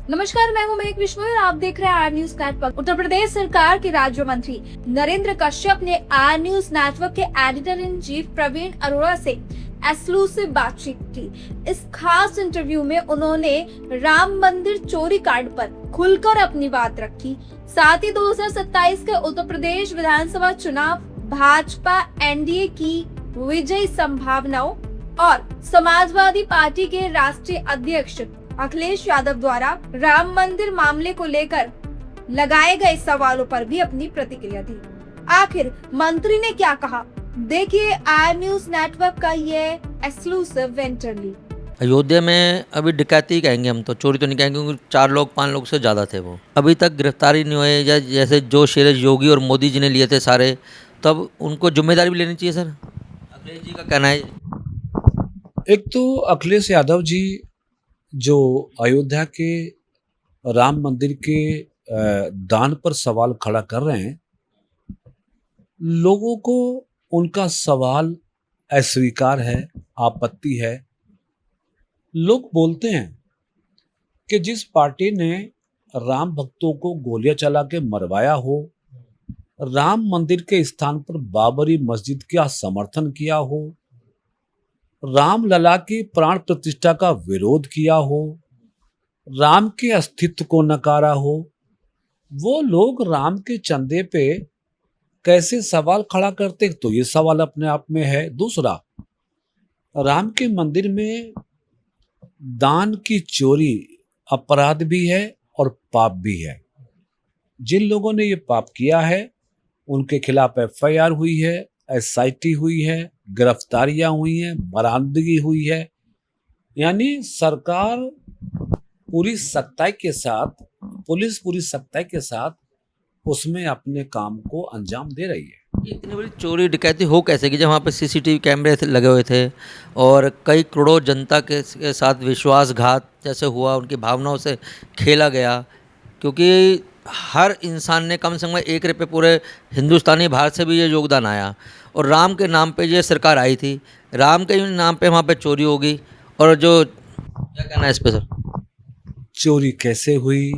नमस्कार, मैं हूं महक विश्नोई और आप देख रहे हैं R News Network. Uttar Pradesh सरकार के राज्य मंत्री नरेंद्र कश्यप ने आर न्यूज नेटवर्क के editor in chief Praveen Arora से एक्सक्लूसिव बातचीत की। इस खास इंटरव्यू में उन्होंने राम मंदिर चोरी कांड पर खुलकर अपनी बात रखी। साथ ही 2027 के उत्तर प्रदेश विधानसभा चुनाव, भाजपा एनडीए की विजयी संभावनाओं और समाजवादी पार्टी के राष्ट्रीय अध्यक्ष अखिलेश यादव द्वारा राम मंदिर मामले को लेकर लगाए गए सवालों पर भी अपनी प्रतिक्रिया दी। आखिर मंत्री ने क्या कहा, देखिए आर न्यूज नेटवर्क का ये एक्सक्लूसिव इंटरव्यू। अयोध्या में अभी डकैती कहेंगे हम, तो चोरी तो नहीं कहेंगे क्योंकि 4 लोग 5 लोग से ज़्यादा थे। वो अभी तक गिरफ्तारी नहीं हुए। या जैसे जो शेर योगी और मोदी जी ने लिए थे सारे, तब उनको जिम्मेदारी भी लेनी चाहिए। सर अखिलेश जी का कहना है। एक तो अखिलेश यादव जी जो अयोध्या के राम मंदिर के दान पर सवाल खड़ा कर रहे हैं, लोगों को उनका सवाल अस्वीकार है, आपत्ति है। लोग बोलते हैं कि जिस पार्टी ने राम भक्तों को गोलियां चला के मरवाया हो, राम मंदिर के स्थान पर बाबरी मस्जिद का समर्थन किया हो, राम लला की प्राण प्रतिष्ठा का विरोध किया हो, राम के अस्तित्व को नकारा हो, वो लोग राम के चंदे पे कैसे सवाल खड़ा करते, तो ये सवाल अपने आप में है। दूसरा, राम के मंदिर में दान की चोरी अपराध भी है और पाप भी है। जिन लोगों ने ये पाप किया है उनके खिलाफ एफआईआर हुई है, एसआईटी हुई है, गिरफ्तारियां हुई हैं, बरामदगी हुई है। यानी सरकार पूरी सख्ताई के साथ, पुलिस पूरी सख्ताई के साथ उसमें अपने काम को अंजाम दे रही है। इतनी बड़ी चोरी डकैती हो कैसे कि जब वहाँ पे सीसीटीवी कैमरे लगे हुए थे और कई करोड़ों जनता के साथ विश्वासघात जैसे हुआ, उनकी भावनाओं से खेला गया। क्योंकि हर इंसान ने कम से कम 1 रुपये पूरे हिंदुस्तानी भारत से भी ये योगदान आया और राम के नाम पे ये सरकार आई थी। राम के नाम पे वहाँ पे चोरी होगी। और जो क्या कहना है इस पे सर? चोरी कैसे हुई,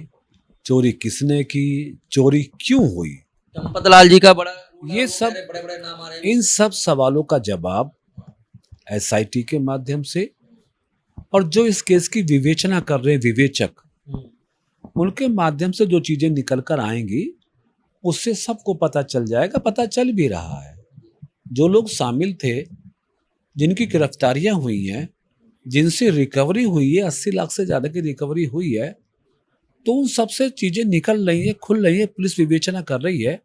चोरी किसने की, चोरी क्यों हुई, चंपत लाल जी का बड़ा ये सब बड़े नाम आ रहे हैं। इन सब सवालों का जवाब एसआईटी के माध्यम से और जो इस केस की विवेचना कर रहे विवेचक, उनके माध्यम से जो चीजें निकल कर आएंगी उससे सबको पता चल जाएगा। पता चल भी रहा है। जो लोग शामिल थे, जिनकी गिरफ्तारियां हुई हैं, जिनसे रिकवरी हुई है, 80 लाख से ज़्यादा की रिकवरी हुई है, तो उन सबसे चीज़ें निकल रही हैं, खुल रही है। पुलिस विवेचना कर रही है।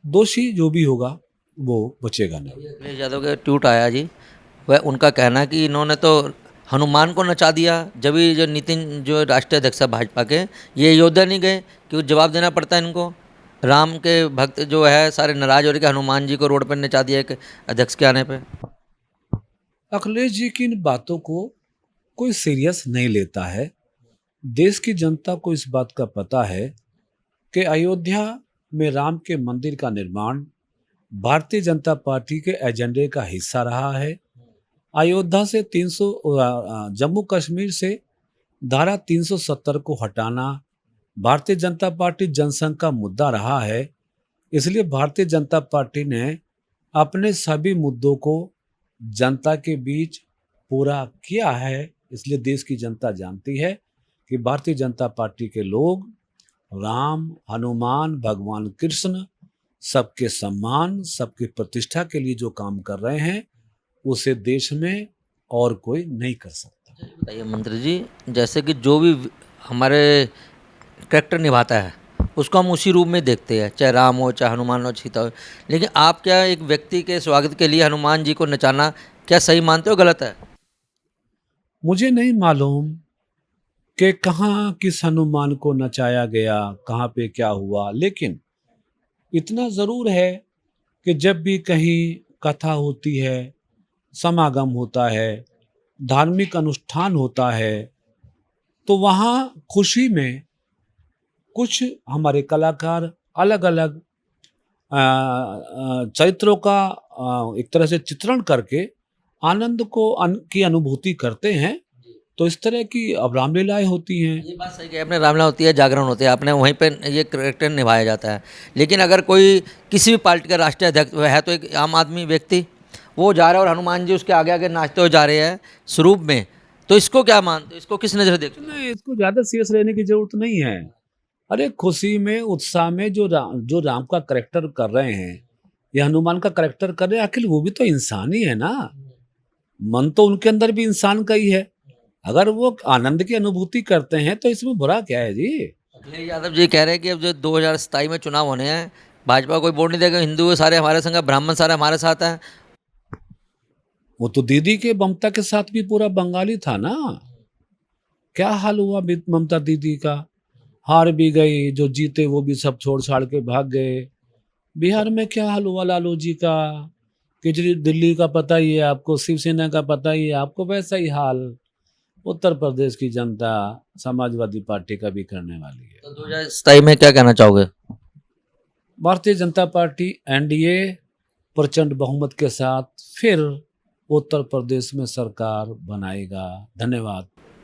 दोषी जो भी होगा वो बचेगा नहीं। अखिलेश यादव का ट्वीट आया जी, वह उनका कहना है कि इन्होंने तो हनुमान को नचा दिया। जब भी जो नितिन जो राष्ट्रीय अध्यक्ष है भाजपा के, ये अयोध्या नहीं गए क्योंकि जवाब देना पड़ता है इनको। राम के भक्त जो है सारे नाराज हो रहे कि हनुमान जी को रोड पर नचा दिया एक अध्यक्ष के आने पे। अखिलेश जी की इन बातों को कोई सीरियस नहीं लेता है। देश की जनता को इस बात का पता है कि अयोध्या में राम के मंदिर का निर्माण भारतीय जनता पार्टी के एजेंडे का हिस्सा रहा है। अयोध्या से 300 जम्मू कश्मीर से धारा 370 को हटाना भारतीय जनता पार्टी जनसंघ का मुद्दा रहा है। इसलिए भारतीय जनता पार्टी ने अपने सभी मुद्दों को जनता के बीच पूरा किया है। इसलिए देश की जनता जानती है कि भारतीय जनता पार्टी के लोग राम, हनुमान, भगवान कृष्ण, सबके सम्मान, सबकी प्रतिष्ठा के लिए जो काम कर रहे हैं उसे देश में और कोई नहीं कर सकता। बताइए मंत्री जी, जैसे कि जो भी हमारे कैरेक्टर निभाता है उसको हम उसी रूप में देखते हैं, चाहे राम हो, चाहे हनुमान हो, सीता हो। लेकिन आप क्या एक व्यक्ति के स्वागत के लिए हनुमान जी को नचाना क्या सही मानते हो, गलत है? मुझे नहीं मालूम कि कहाँ किस हनुमान को नचाया गया, कहाँ पे क्या हुआ, लेकिन इतना ज़रूर है कि जब भी कहीं कथा होती है, समागम होता है, धार्मिक अनुष्ठान होता है, तो वहाँ खुशी में कुछ हमारे कलाकार अलग अलग चरित्रों का एक तरह से चित्रण करके आनंद की अनुभूति करते हैं तो इस तरह की अब रामलीलाएं होती हैं। ये बात सही कही आपने, रामलीला होती है, जागरण होते हैं, आपने वहीं पे ये करेक्टर निभाया जाता है। लेकिन अगर कोई किसी भी पार्टी का राष्ट्रीय अध्यक्ष है तो एक आम आदमी व्यक्ति वो जा रहा है और हनुमान जी उसके आगे आगे नाचते हुए जा रहे हैं स्वरूप में, तो इसको क्या मानते हो, इसको किस नज़र से देखते हो? नहीं, इसको ज़्यादा सीरियस लेने की ज़रूरत नहीं है। अरे खुशी में, उत्साह में जो राम का करेक्टर कर रहे हैं या हनुमान का करेक्टर कर रहे हैं, आखिर वो भी तो इंसान ही है ना। मन तो उनके अंदर भी इंसान का ही है। अगर वो आनंद की अनुभूति करते हैं तो इसमें बुरा क्या है जी। अखिलेश यादव जी कह रहे हैं कि अब जो 2027 में चुनाव होने हैं, भाजपा कोई वोट नहीं देगा, हिंदू सारे हमारे संग हैं, ब्राह्मण सारे हमारे साथ हैं। वो तो दीदी के ममता के साथ भी पूरा बंगाली था ना। क्या हाल हुआ ममता दीदी का, हार भी गई, जो जीते वो भी सब छोड़ छाड़ के भाग गए। बिहार में क्या हाल हुआ लालू जी का, केजरी दिल्ली का पता ही है आपको, शिवसेना का पता ही है आपको, वैसा ही हाल उत्तर प्रदेश की जनता समाजवादी पार्टी का भी करने वाली है। तो 2027 में क्या कहना चाहोगे? भारतीय जनता पार्टी एनडीए प्रचंड बहुमत के साथ फिर उत्तर प्रदेश में सरकार बनाएगा। धन्यवाद।